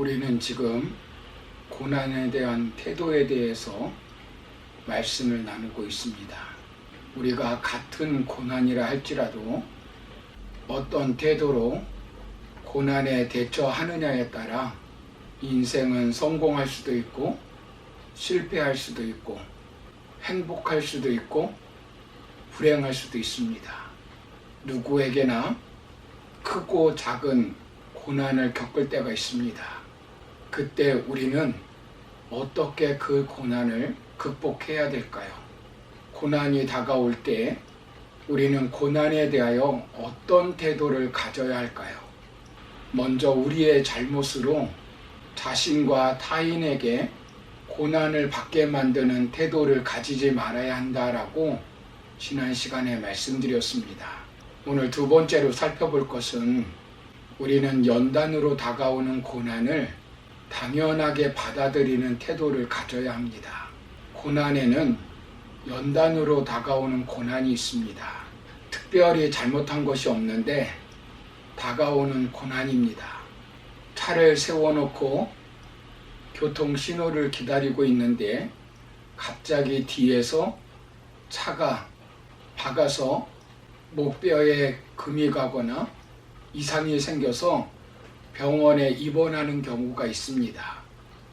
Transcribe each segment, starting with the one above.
우리는 지금 고난에 대한 태도에 대해서 말씀을 나누고 있습니다. 우리가 같은 고난이라 할지라도 어떤 태도로 고난에 대처하느냐에 따라 인생은 성공할 수도 있고 실패할 수도 있고 행복할 수도 있고 불행할 수도 있습니다. 누구에게나 크고 작은 고난을 겪을 때가 있습니다. 그때 우리는 어떻게 그 고난을 극복해야 될까요? 고난이 다가올 때 우리는 고난에 대하여 어떤 태도를 가져야 할까요? 먼저 우리의 잘못으로 자신과 타인에게 고난을 받게 만드는 태도를 가지지 말아야 한다라고 지난 시간에 말씀드렸습니다. 오늘 두 번째로 살펴볼 것은 우리는 연단으로 다가오는 고난을 당연하게 받아들이는 태도를 가져야 합니다. 고난에는 연단으로 다가오는 고난이 있습니다. 특별히 잘못한 것이 없는데 다가오는 고난입니다. 차를 세워놓고 교통 신호를 기다리고 있는데 갑자기 뒤에서 차가 박아서 목뼈에 금이 가거나 이상이 생겨서 병원에 입원하는 경우가 있습니다.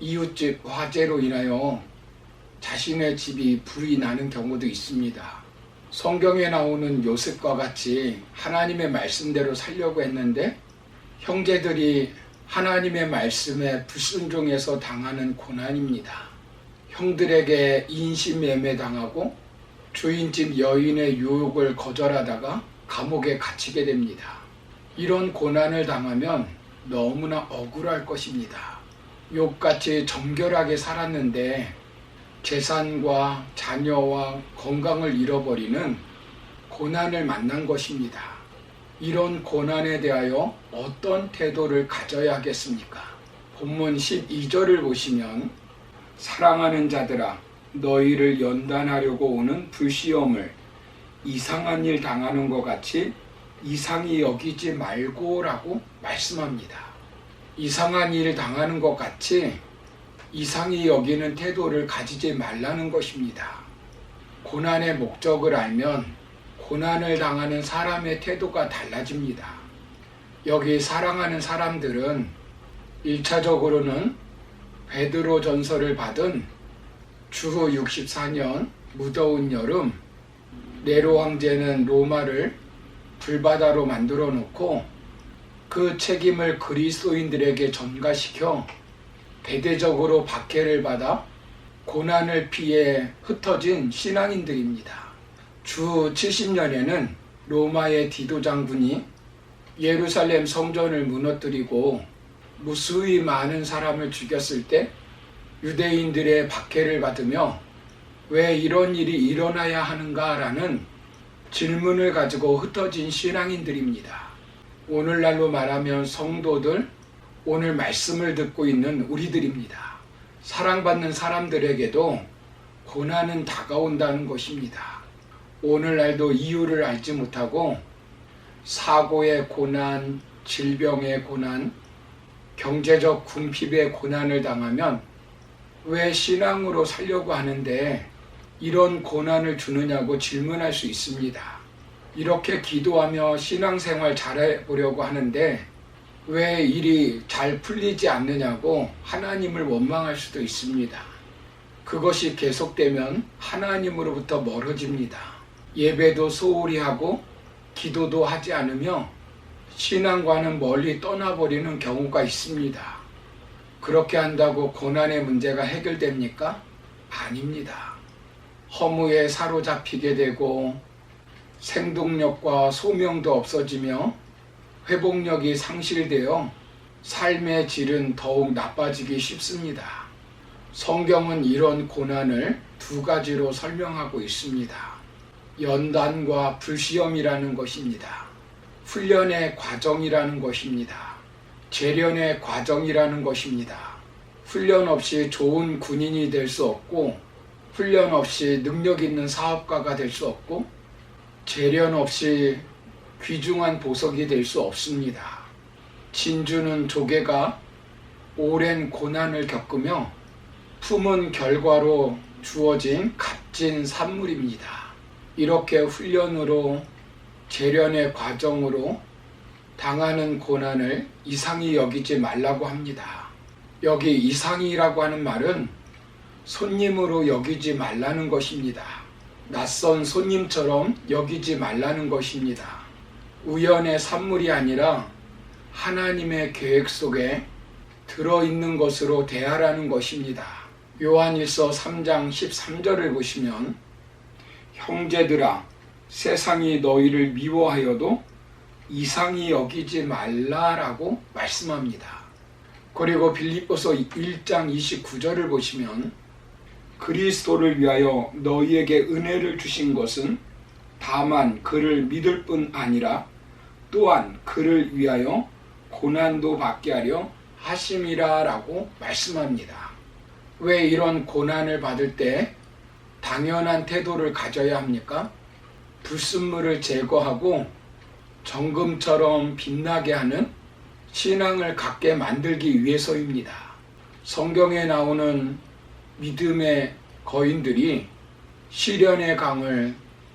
이웃집 화재로 인하여 자신의 집이 불이 나는 경우도 있습니다. 성경에 나오는 요셉과 같이 하나님의 말씀대로 살려고 했는데 형제들이 하나님의 말씀에 불순종해서 당하는 고난입니다. 형들에게 인신매매 당하고 주인집 여인의 유혹을 거절하다가 감옥에 갇히게 됩니다. 이런 고난을 당하면 너무나 억울할 것입니다. 욥같이 정결하게 살았는데 재산과 자녀와 건강을 잃어버리는 고난을 만난 것입니다. 이런 고난에 대하여 어떤 태도를 가져야 하겠습니까? 본문 12절을 보시면 사랑하는 자들아 너희를 연단하려고 오는 불시험을 이상한 일 당하는 것 같이 이상히 여기지 말고라고 말씀합니다. 이상한 일 당하는 것 같이 이상히 여기는 태도를 가지지 말라는 것입니다. 고난의 목적을 알면 고난을 당하는 사람의 태도가 달라집니다. 여기 사랑하는 사람들은 1차적으로는 베드로 전서를 받은 주후 64년 무더운 여름 네로 황제는 로마를 불바다로 만들어 놓고 그 책임을 그리스도인들에게 전가시켜 대대적으로 박해를 받아 고난을 피해 흩어진 신앙인들입니다. 주 70년에는 로마의 디도 장군이 예루살렘 성전을 무너뜨리고 무수히 많은 사람을 죽였을 때 유대인들의 박해를 받으며 왜 이런 일이 일어나야 하는가라는 질문을 가지고 흩어진 신앙인들입니다. 오늘날로 말하면 성도들, 오늘 말씀을 듣고 있는 우리들입니다. 사랑받는 사람들에게도 고난은 다가온다는 것입니다. 오늘날도 이유를 알지 못하고 사고의 고난, 질병의 고난, 경제적 궁핍의 고난을 당하면 왜 신앙으로 살려고 하는데 이런 고난을 주느냐고 질문할 수 있습니다. 이렇게 기도하며 신앙생활 잘해보려고 하는데 왜 일이 잘 풀리지 않느냐고 하나님을 원망할 수도 있습니다. 그것이 계속되면 하나님으로부터 멀어집니다. 예배도 소홀히 하고 기도도 하지 않으며 신앙과는 멀리 떠나버리는 경우가 있습니다. 그렇게 한다고 고난의 문제가 해결됩니까? 아닙니다. 허무에 사로잡히게 되고 생동력과 소명도 없어지며 회복력이 상실되어 삶의 질은 더욱 나빠지기 쉽습니다. 성경은 이런 고난을 두 가지로 설명하고 있습니다. 연단과 불시험이라는 것입니다. 훈련의 과정이라는 것입니다. 재련의 과정이라는 것입니다. 훈련 없이 좋은 군인이 될 수 없고 훈련 없이 능력 있는 사업가가 될 수 없고 재련 없이 귀중한 보석이 될 수 없습니다. 진주는 조개가 오랜 고난을 겪으며 품은 결과로 주어진 값진 산물입니다. 이렇게 훈련으로 재련의 과정으로 당하는 고난을 이상히 여기지 말라고 합니다. 여기 이상이라고 하는 말은 손님으로 여기지 말라는 것입니다. 낯선 손님처럼 여기지 말라는 것입니다. 우연의 산물이 아니라 하나님의 계획 속에 들어있는 것으로 대하라는 것입니다. 요한일서 3장 13절을 보시면 형제들아 세상이 너희를 미워하여도 이상히 여기지 말라라고 말씀합니다. 그리고 빌립보서 1장 29절을 보시면 그리스도를 위하여 너희에게 은혜를 주신 것은 다만 그를 믿을 뿐 아니라 또한 그를 위하여 고난도 받게 하려 하심이라 라고 말씀합니다. 왜 이런 고난을 받을 때 당연한 태도를 가져야 합니까? 불순물을 제거하고 정금처럼 빛나게 하는 신앙을 갖게 만들기 위해서입니다. 성경에 나오는 믿음의 거인들이 시련의 강을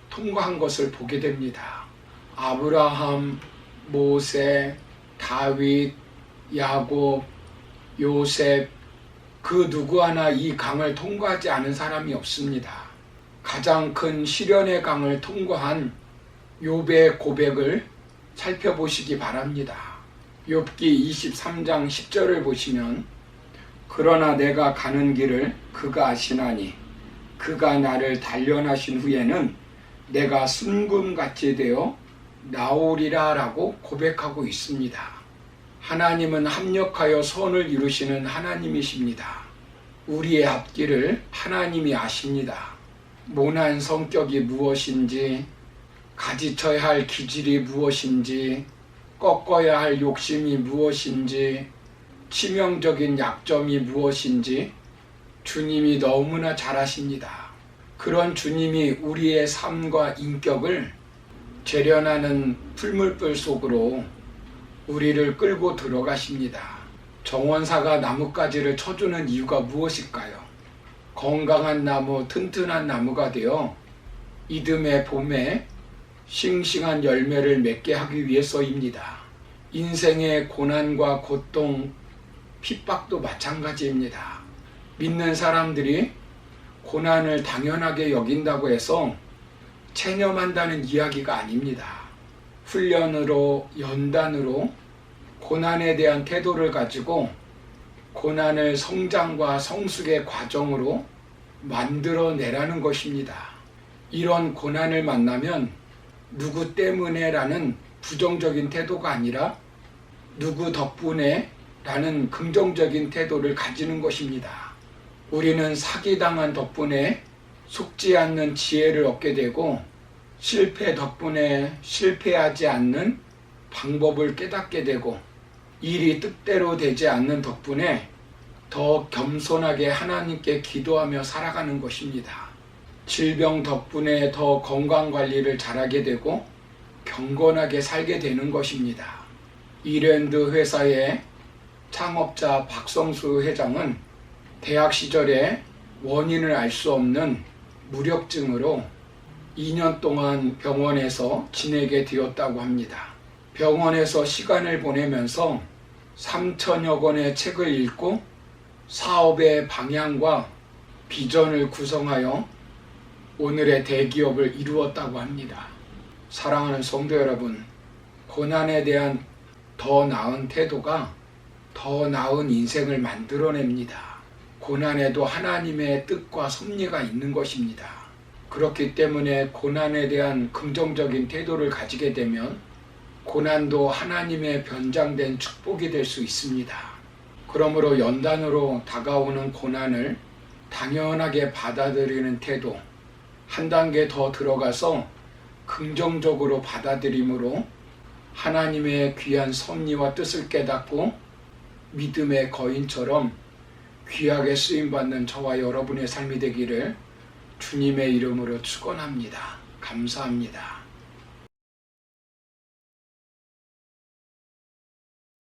통과한 것을 보게 됩니다. 아브라함, 모세, 다윗, 야곱, 요셉, 그 누구 하나 이 강을 통과하지 않은 사람이 없습니다. 가장 큰 시련의 강을 통과한 욥의 고백을 살펴보시기 바랍니다. 욥기 23장 10절을 보시면 그러나 내가 가는 길을 그가 아시나니 그가 나를 단련하신 후에는 내가 순금같이 되어 나오리라 라고 고백하고 있습니다. 하나님은 합력하여 선을 이루시는 하나님이십니다. 우리의 앞길을 하나님이 아십니다. 모난 성격이 무엇인지, 가지쳐야 할 기질이 무엇인지, 꺾어야 할 욕심이 무엇인지, 치명적인 약점이 무엇인지 주님이 너무나 잘 아십니다. 그런 주님이 우리의 삶과 인격을 재련하는 풀물불 속으로 우리를 끌고 들어가십니다. 정원사가 나뭇가지를 쳐주는 이유가 무엇일까요? 건강한 나무, 튼튼한 나무가 되어 이듬해 봄에 싱싱한 열매를 맺게 하기 위해서입니다. 인생의 고난과 고통, 핍박도 마찬가지입니다. 믿는 사람들이 고난을 당연하게 여긴다고 해서 체념한다는 이야기가 아닙니다. 훈련으로, 연단으로 고난에 대한 태도를 가지고 고난을 성장과 성숙의 과정으로 만들어내라는 것입니다. 이런 고난을 만나면 누구 때문에 라는 부정적인 태도가 아니라 누구 덕분에 라는 긍정적인 태도를 가지는 것입니다. 우리는 사기당한 덕분에 속지 않는 지혜를 얻게 되고 실패 덕분에 실패하지 않는 방법을 깨닫게 되고 일이 뜻대로 되지 않는 덕분에 더 겸손하게 하나님께 기도하며 살아가는 것입니다. 질병 덕분에 더 건강관리를 잘하게 되고 경건하게 살게 되는 것입니다. 이랜드 회사의 창업자 박성수 회장은 대학 시절에 원인을 알 수 없는 무력증으로 2년 동안 병원에서 지내게 되었다고 합니다. 병원에서 시간을 보내면서 3천여 권의 책을 읽고 사업의 방향과 비전을 구성하여 오늘의 대기업을 이루었다고 합니다. 사랑하는 성도 여러분, 고난에 대한 더 나은 태도가 더 나은 인생을 만들어냅니다. 고난에도 하나님의 뜻과 섭리가 있는 것입니다. 그렇기 때문에 고난에 대한 긍정적인 태도를 가지게 되면 고난도 하나님의 변장된 축복이 될 수 있습니다. 그러므로 연단으로 다가오는 고난을 당연하게 받아들이는 태도, 한 단계 더 들어가서 긍정적으로 받아들임으로 하나님의 귀한 섭리와 뜻을 깨닫고 믿음의 거인처럼 귀하게 쓰임받는 저와 여러분의 삶이 되기를 주님의 이름으로 축원합니다. 감사합니다.